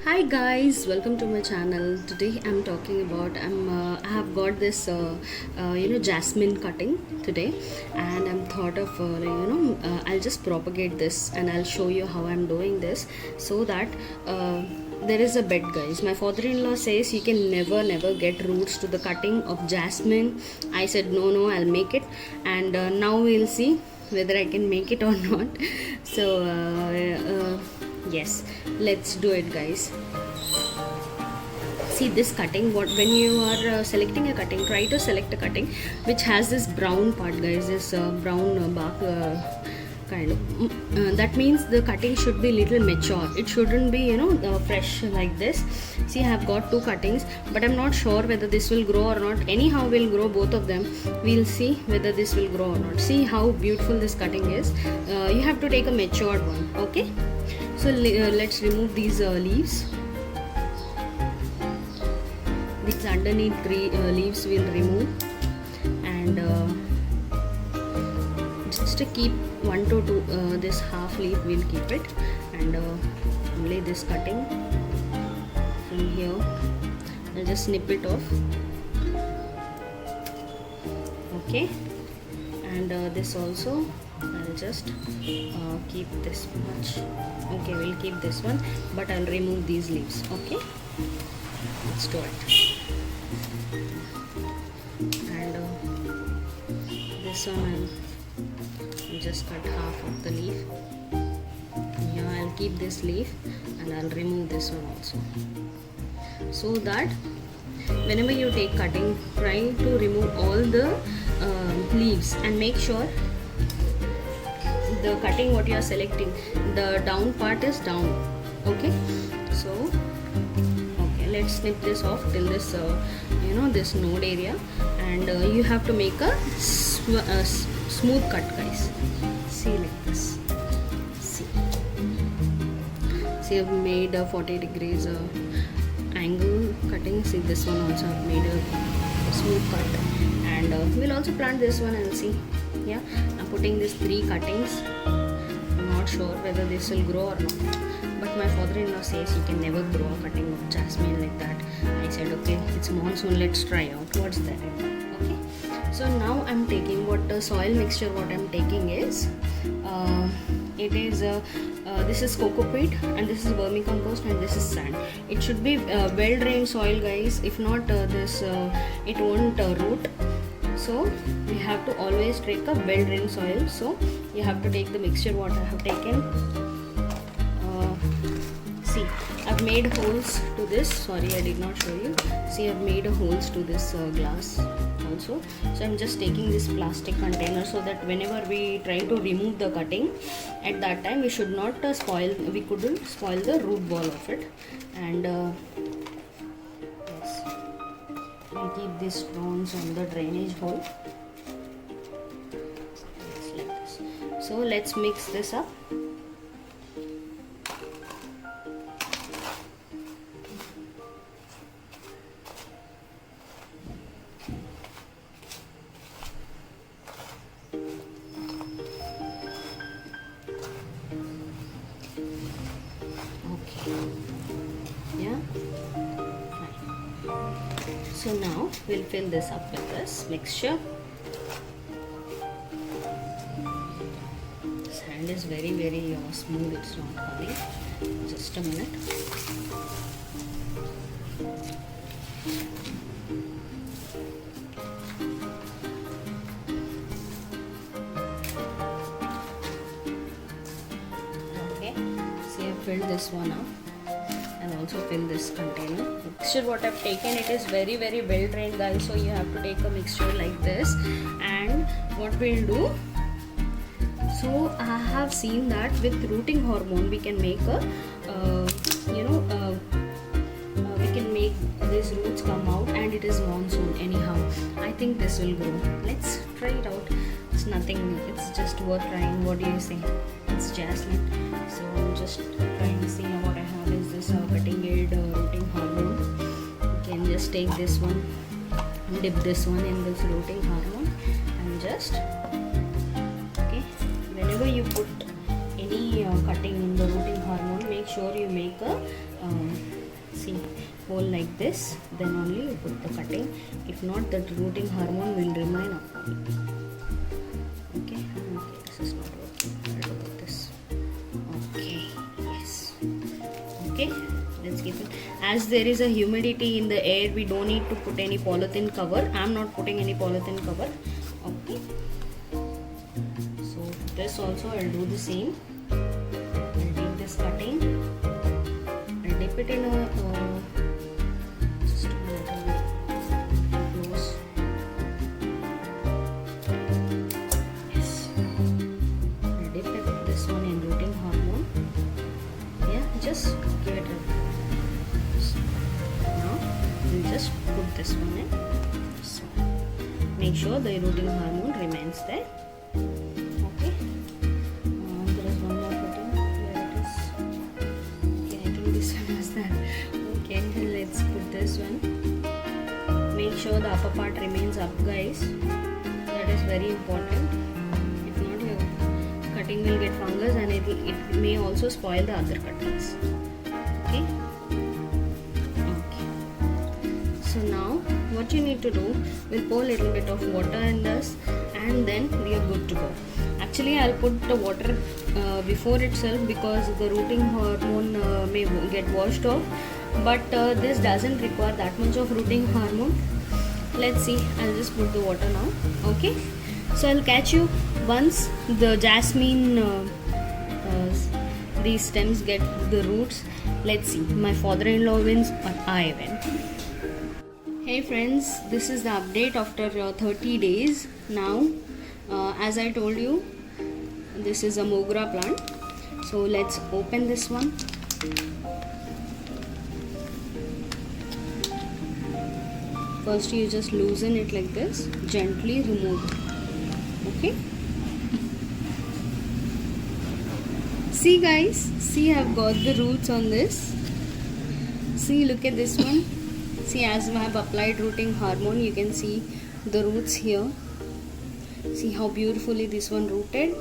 Hi guys, welcome to my channel. Today I'm talking about I have got this jasmine cutting today, and I'm thought of I'll just propagate this and I'll show you how I'm doing this so that there is a bet, guys. My father-in-law says you can never get roots to the cutting of jasmine. I said no, I'll make it, and now we'll see whether I can make it or not. So yes, let's do it, guys. See this cutting, what when you are selecting a cutting, try to select a cutting which has this brown part, guys, this brown bark kind of that means the cutting should be little mature. It shouldn't be fresh like this. See, I have got two cuttings, but I'm not sure whether this will grow or not. Anyhow, we'll grow both of them. We'll see whether this will grow or not. See how beautiful this cutting is. You have to take a matured one. Okay, so let's remove these leaves. These underneath leaves we'll remove, and just to keep one to two this half leaf we'll keep it, and only this cutting from here I'll just snip it off. Okay, and this also I'll just keep this much. Okay, we'll keep this one, but I'll remove these leaves. Okay, let's do it. And this one I'll just cut half of the leaf. Here I'll keep this leaf and I'll remove this one also, so that whenever you take cutting, try to remove all the leaves and make sure the cutting what you are selecting, the down part is down. Okay, so let's snip this off till this this node area, and you have to make a smooth cut, guys. See, like this. See I've made a 40 degrees angle cutting. See, this one also I've made a smooth cut, and we'll also plant this one and see. Yeah, I'm putting these 3 cuttings. I'm not sure whether this will grow or not, but my father-in-law says you can never grow a cutting of jasmine like that. I said okay, it's monsoon, let's try out what's that. Okay, so now I'm taking what the soil mixture what I'm taking is it is this is coco peat, and this is vermicompost, and this is sand. It should be well drained soil, guys. If not this it won't root. So you have to always take a well drained soil. So you have to take the mixture what I have taken. See, I've made holes to this. Sorry, I did not show you. See, I've made holes to this glass also. So I'm just taking this plastic container so that whenever we try to remove the cutting, at that time we should not we couldn't spoil the root ball of it. And yes, we keep these stones on the drainage hole. It's like this. So let's mix this up. Yeah, fine. So now we'll fill this up with this mixture. Sand is very smooth, it's not coming. Just a minute. Okay, see, I filled this one up and also fill this container. Mixture what I've taken, it is very well drained, guys, so you have to take a mixture like this. And what we'll do, so I have seen that with rooting hormone we can make a we can make these roots come out, and it is monsoon anyhow. I think this will grow. Let's try it out. It's nothing, it's just worth trying. What do you say? It's jasmine, so I'm just trying to see. What I have is this cutting yield rooting hormone. You can just take this one, dip this one in this rooting hormone, and just whenever you put any cutting in the rooting hormone, make sure you make a hole like this, then only you put the cutting. If not, the rooting hormone will remain upon it. Okay, this is not working. I'll do like this. Okay, yes. Okay, let's keep it. As there is a humidity in the air, we don't need to put any polythene cover. I'm not putting any polythene cover. Okay. So this also I'll do the same. I'll take this cutting. I'll dip it in a just a little close. Yes. I'll dip it, this one in rooting hormone. Yeah, just give it a. Now we'll just put this one in. So make sure the rooting hormone remains there. Okay. There is one more cutting. Where it is? Okay, I think this one was there. Okay, let's put this one. Make sure the upper part remains up, guys. That is very important. If not, your cutting will get fungus and it may also spoil the other cuttings. Okay. So now what you need to do, we'll pour a little bit of water in this and then we are good to go. Actually I'll put the water before itself because the rooting hormone may get washed off, but this doesn't require that much of rooting hormone. Let's see, I'll just put the water now. Okay, so I'll catch you once the jasmine these stems get the roots. Let's see, my father-in-law wins but I win. Hey friends, this is the update after 30 days now. As I told you, this is a Mogra plant. So let's open this one. First you just loosen it like this, gently remove it. Okay. See guys, see I've got the roots on this. See, look at this one. See, as I have applied rooting hormone, you can see the roots here. See how beautifully this one rooted.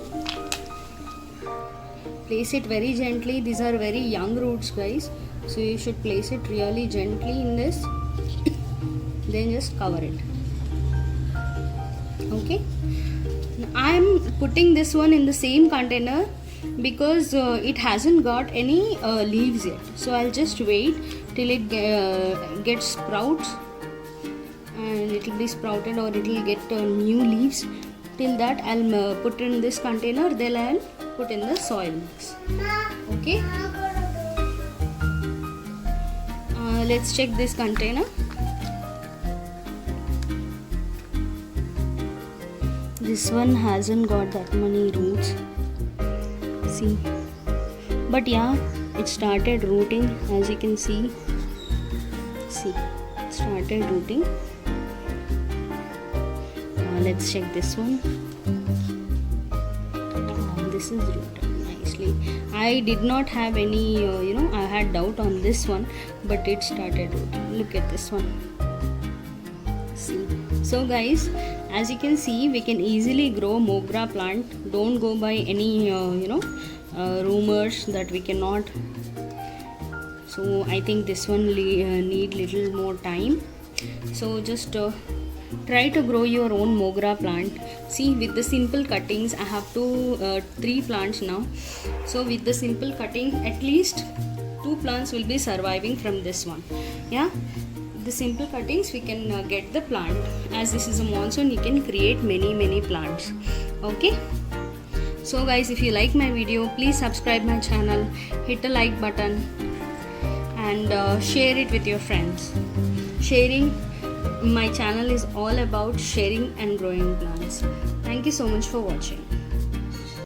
Place it very gently. These are very young roots, guys. So you should place it really gently in this. Then just cover it. Okay. I am putting this one in the same container because it hasn't got any leaves yet. So I'll just wait till it gets sprouts and it will be sprouted or it will get new leaves. Till that I'll put in this container, then I'll put in the soil mix. Okay. Let's check this container. This one hasn't got that many roots. See, but yeah, it started rooting, as you can see. See, it started rooting. Let's check this one. This is rooted nicely. I did not have any, I had doubt on this one, but it started rooting. Look at this one. See. So guys, as you can see, we can easily grow Mogra plant. Don't go by any, rumors that we cannot. So I think this one need little more time. So just try to grow your own Mogra plant. See, with the simple cuttings, I have 3 plants now. So with the simple cutting, at least 2 plants will be surviving from this one. Yeah. The simple cuttings we can get the plant. As this is a monsoon, you can create many plants. Okay. So guys, if you like my video, please subscribe my channel, hit the like button and share it with your friends. Sharing my channel is all about sharing and growing plants. Thank you so much for watching.